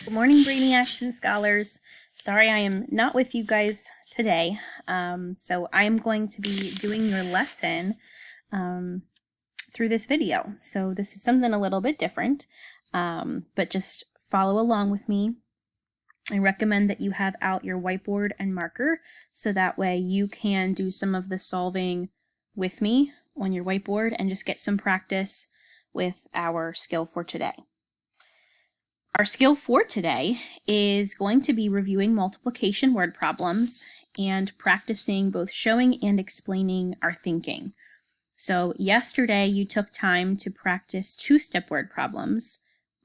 Good morning, Brainiacs and Scholars. Sorry I am not with you guys today. So I'm going to be doing your lesson through this video. So this is something a little bit different, but just follow along with me. I recommend that you have out your whiteboard and marker so that way you can do some of the solving with me on your whiteboard and just get some practice with our skill for today. Our skill for today is going to be reviewing multiplication word problems and practicing both showing and explaining our thinking. So yesterday you took time to practice two-step word problems.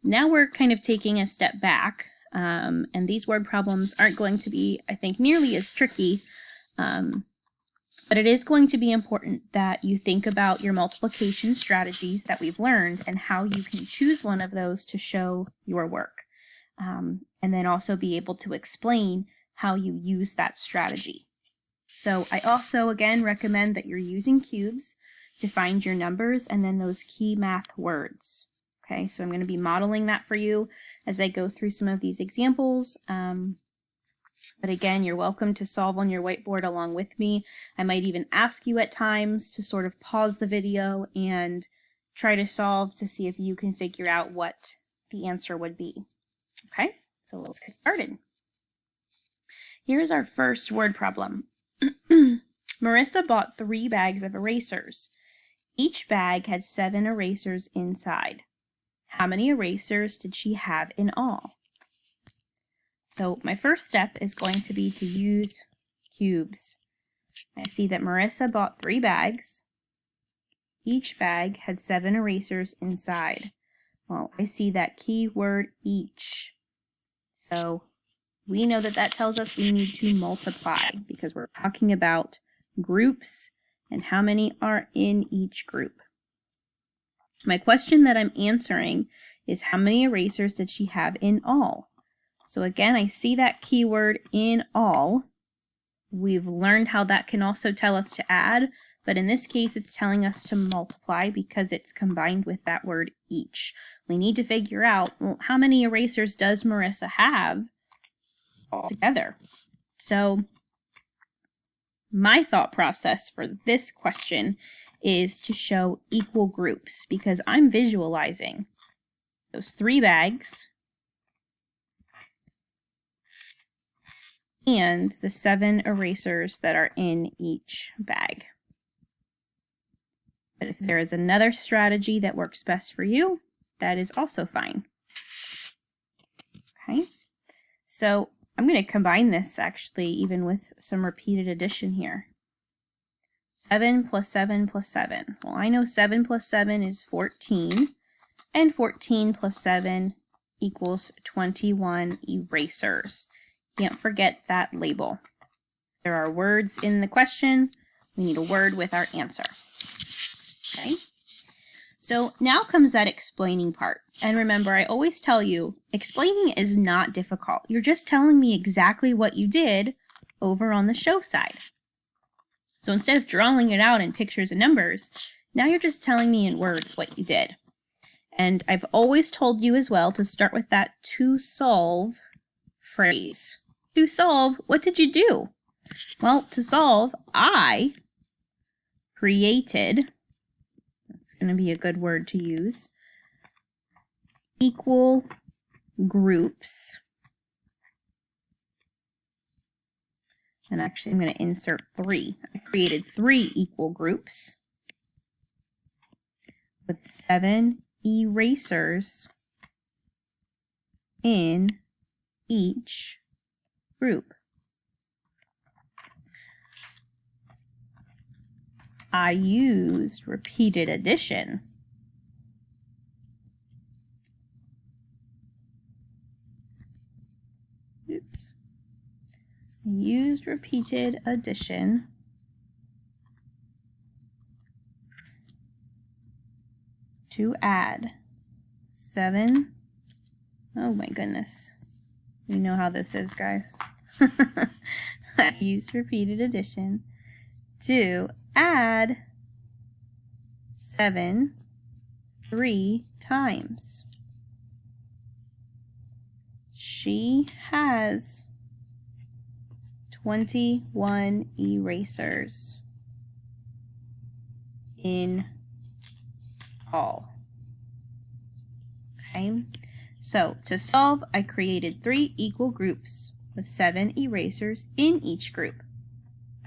Now we're kind of taking a step back, and these word problems aren't going to be, I think, nearly as tricky, but it is going to be important that you think about your multiplication strategies that we've learned and how you can choose one of those to show your work. And then also be able to explain how you use that strategy. So I also, again, recommend that you're using cubes to find your numbers and then those key math words. Okay, so I'm going to be modeling that for you as I go through some of these examples. But again, you're welcome to solve on your whiteboard along with me. I might even ask you at times to sort of pause the video and try to solve to see if you can figure out what the answer would be. Okay, so let's get started. Here's our first word problem. Marissa bought 3 bags of erasers. Each bag had 7 erasers inside. How many erasers did she have in all? So my first step is going to be to use cubes. I see that Marissa bought 3 bags. Each bag had 7 erasers inside. Well, I see that key word each. So we know that that tells us we need to multiply because we're talking about groups and how many are in each group. My question that I'm answering is how many erasers did she have in all? So again, I see that keyword in all. We've learned how that can also tell us to add, but in this case, it's telling us to multiply because it's combined with that word each. We need to figure out, well, how many erasers does Marissa have altogether? So my thought process for this question is to show equal groups because I'm visualizing those 3 bags and the 7 erasers that are in each bag. But if there is another strategy that works best for you, that is also fine. Okay, so I'm going to combine this actually even with some repeated addition here. 7 plus 7 plus 7. Well, I know 7 plus 7 is 14, and 14 plus 7 equals 21 erasers. Can't forget that label. There are words in the question. We need a word with our answer. Okay, so now comes that explaining part. And remember, I always tell you, explaining is not difficult. You're just telling me exactly what you did over on the show side. So instead of drawing it out in pictures and numbers, now you're just telling me in words what you did. And I've always told you as well to start with that to solve phrase. To solve, what did you do? Well, to solve, I created, that's going to be a good word to use, equal groups. And actually, I'm going to insert 3. I created 3 equal groups with 7 erasers in each group. I used repeated addition. Oops. I used repeated addition to add 7. Oh my goodness. You know how this is, guys. I used repeated addition to add 7 3 times. she has 21 erasers in all. Okay, so to solve, I created 3 equal groups with 7 erasers in each group.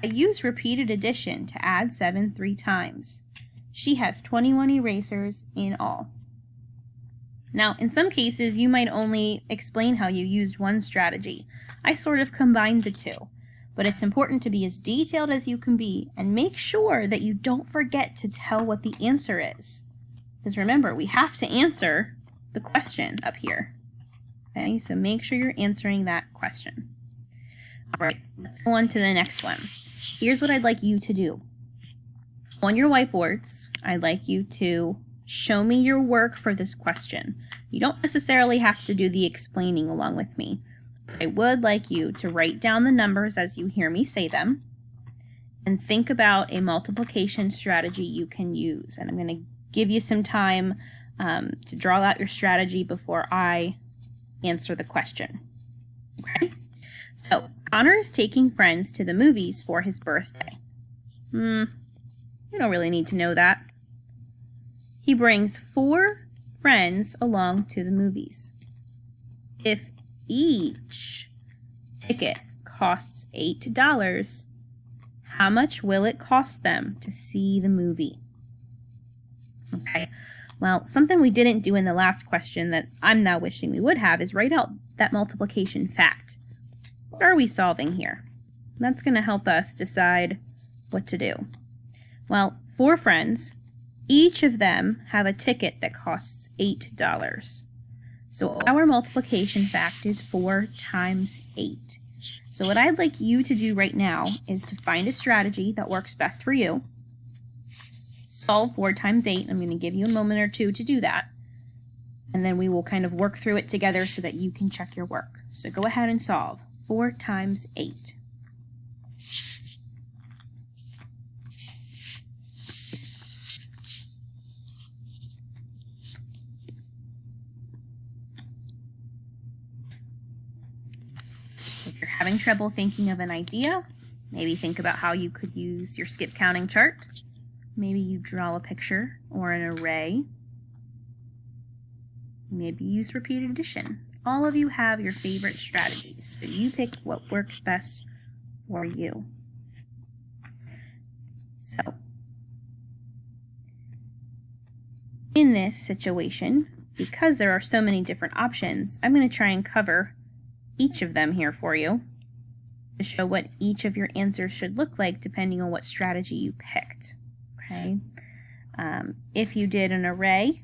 I used repeated addition to add 7 3 times. She has 21 erasers in all. Now, in some cases, you might only explain how you used one strategy. I sort of combined the two, but it's important to be as detailed as you can be and make sure that you don't forget to tell what the answer is. Because remember, we have to answer the question up here. Okay, so make sure you're answering that question. All right, let's go on to the next one. Here's what I'd like you to do. On your whiteboards, I'd like you to show me your work for this question. You don't necessarily have to do the explaining along with me. But I would like you to write down the numbers as you hear me say them and think about a multiplication strategy you can use. And I'm going to give you some time to draw out your strategy before I answer the question. Okay? So, Connor is taking friends to the movies for his birthday. You don't really need to know that. He brings 4 friends along to the movies. If each ticket costs $8, how much will it cost them to see the movie? Okay, well, something we didn't do in the last question that I'm now wishing we would have is write out that multiplication fact. What are we solving here? That's going to help us decide what to do. Well, 4 friends, each of them have a ticket that costs $8. So our multiplication fact is 4 times 8. So what I'd like you to do right now is to find a strategy that works best for you. Solve 4 times 8. I'm going to give you a moment or two to do that. And then we will kind of work through it together so that you can check your work. So go ahead and solve 4 times 8. If you're having trouble thinking of an idea, maybe think about how you could use your skip counting chart. Maybe you draw a picture or an array. Maybe use repeated addition. All of you have your favorite strategies, so you pick what works best for you. So, in this situation, because there are so many different options, I'm going to try and cover each of them here for you to show what each of your answers should look like depending on what strategy you picked. Okay. If you did an array,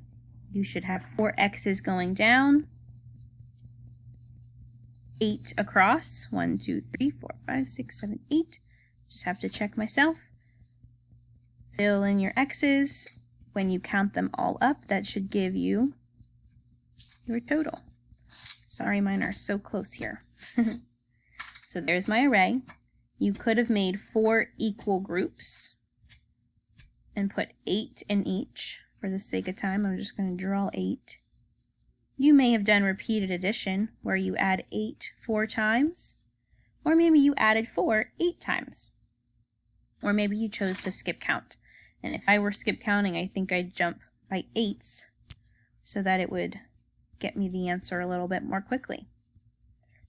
you should have 4 X's going down, 8 across, 1, 2, 3, 4, 5, 6, 7, 8. Just have to check myself. Fill in your X's. When you count them all up, that should give you your total. Sorry, mine are so close here. So there's my array. You could have made 4 equal groups and put 8 in each. For the sake of time, I'm just going to draw 8. You may have done repeated addition, where you add 8 4 times, or maybe you added 4 8 times. Or maybe you chose to skip count. And if I were skip counting, I think I'd jump by 8s so that it would get me the answer a little bit more quickly.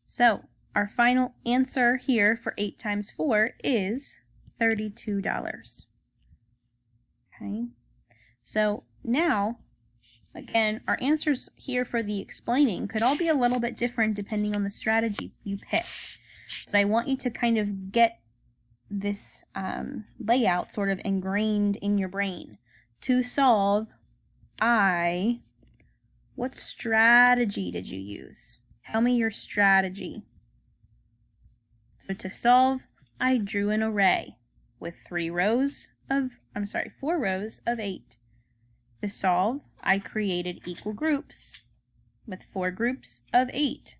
So our final answer here for 8 times 4 is $32. Okay, so now, again, our answers here for the explaining could all be a little bit different depending on the strategy you picked. But I want you to kind of get this layout sort of ingrained in your brain. To solve, what strategy did you use? Tell me your strategy. So to solve, I drew an array with 4 rows of 8. To solve, I created equal groups with 4 groups of 8.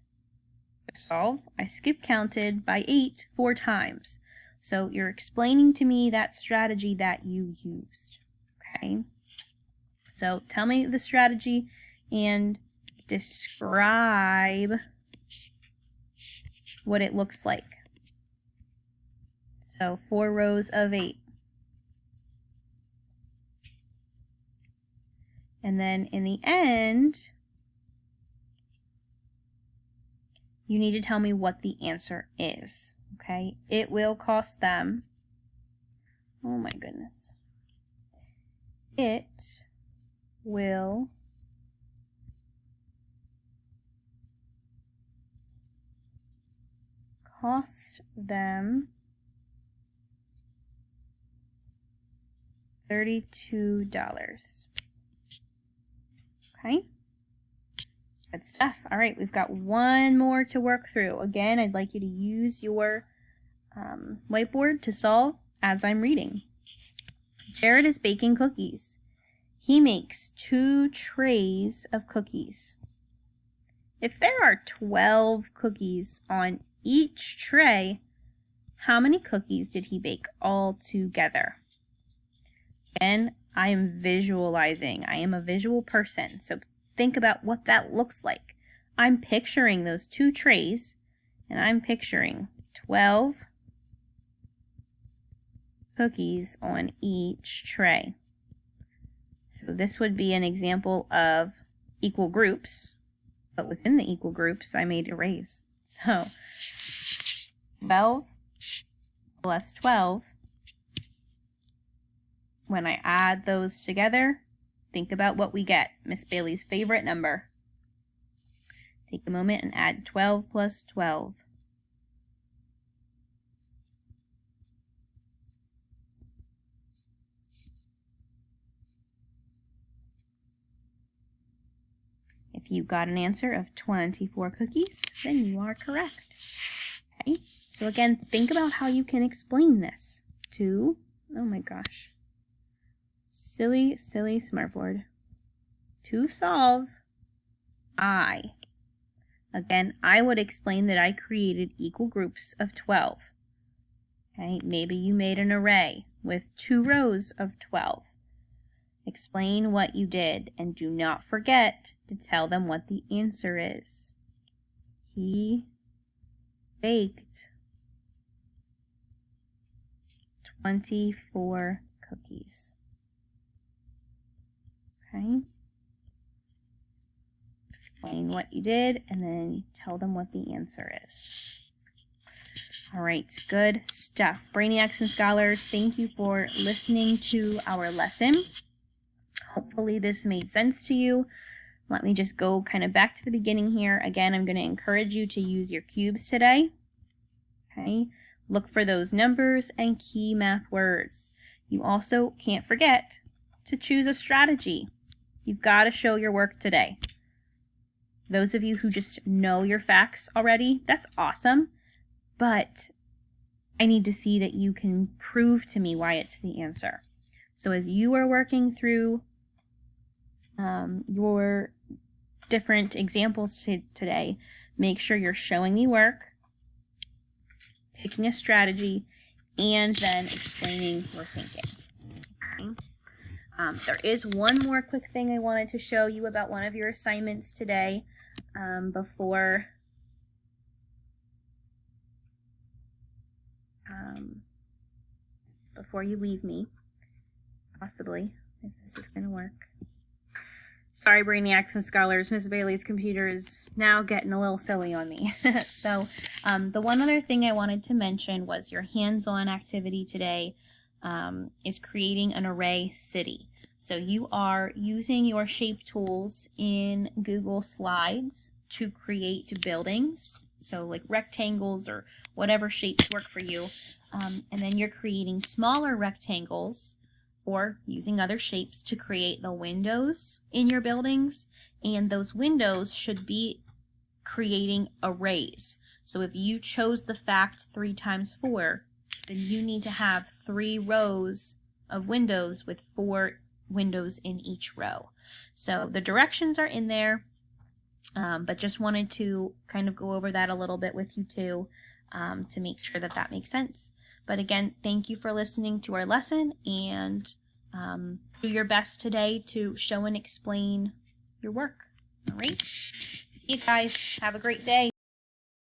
To solve, I skip counted by 8 4 times. So you're explaining to me that strategy that you used. Okay? So tell me the strategy and describe what it looks like. So 4 rows of 8. And then in the end, you need to tell me what the answer is, okay? It will cost them, oh my goodness. It will cost them $32. Okay, good stuff. All right, we've got one more to work through. Again, I'd like you to use your whiteboard to solve as I'm reading. Jared is baking cookies. He makes 2 trays of cookies. If there are 12 cookies on each tray, how many cookies did he bake all together? Again, I am visualizing. I am a visual person, so think about what that looks like. I'm picturing those 2 trays, and I'm picturing 12 cookies on each tray. So this would be an example of equal groups, but within the equal groups, I made arrays. So 12 plus 12. When I add those together, think about what we get. Miss Bailey's favorite number. Take a moment and add 12 plus 12. If you got an answer of 24 cookies, then you are correct. Okay, so again, think about how you can explain this to, oh my gosh, silly smartboard. To solve, again, I would explain that I created equal groups of 12. Okay, maybe you made an array with 2 rows of 12. Explain what you did, and do not forget to tell them what the answer is. He baked 24 cookies. Okay. Explain what you did, and then tell them what the answer is. All right, good stuff. Brainiacs and Scholars, thank you for listening to our lesson. Hopefully this made sense to you. Let me just go kind of back to the beginning here. Again, I'm going to encourage you to use your cubes today. Okay, look for those numbers and key math words. You also can't forget to choose a strategy. You've got to show your work today. Those of you who just know your facts already, that's awesome. But I need to see that you can prove to me why it's the answer. So as you are working through your different examples today, make sure you're showing me work, picking a strategy, and then explaining your thinking. Okay. There is one more quick thing I wanted to show you about one of your assignments today before you leave me, possibly, if this is going to work. Sorry, Brainiacs and Scholars, Miss Bailey's computer is now getting a little silly on me. So the one other thing I wanted to mention was your hands-on activity today is creating an array city. So you are using your shape tools in Google Slides to create buildings, so like rectangles or whatever shapes work for you, and then you're creating smaller rectangles or using other shapes to create the windows in your buildings, and those windows should be creating arrays. So if you chose the fact 3 times 4, then you need to have 3 rows of windows with 4 windows in each row. So the directions are in there, but just wanted to kind of go over that a little bit with you too, to make sure that that makes sense. But again, thank you for listening to our lesson, and do your best today to show and explain your work. All right. See you guys. Have a great day.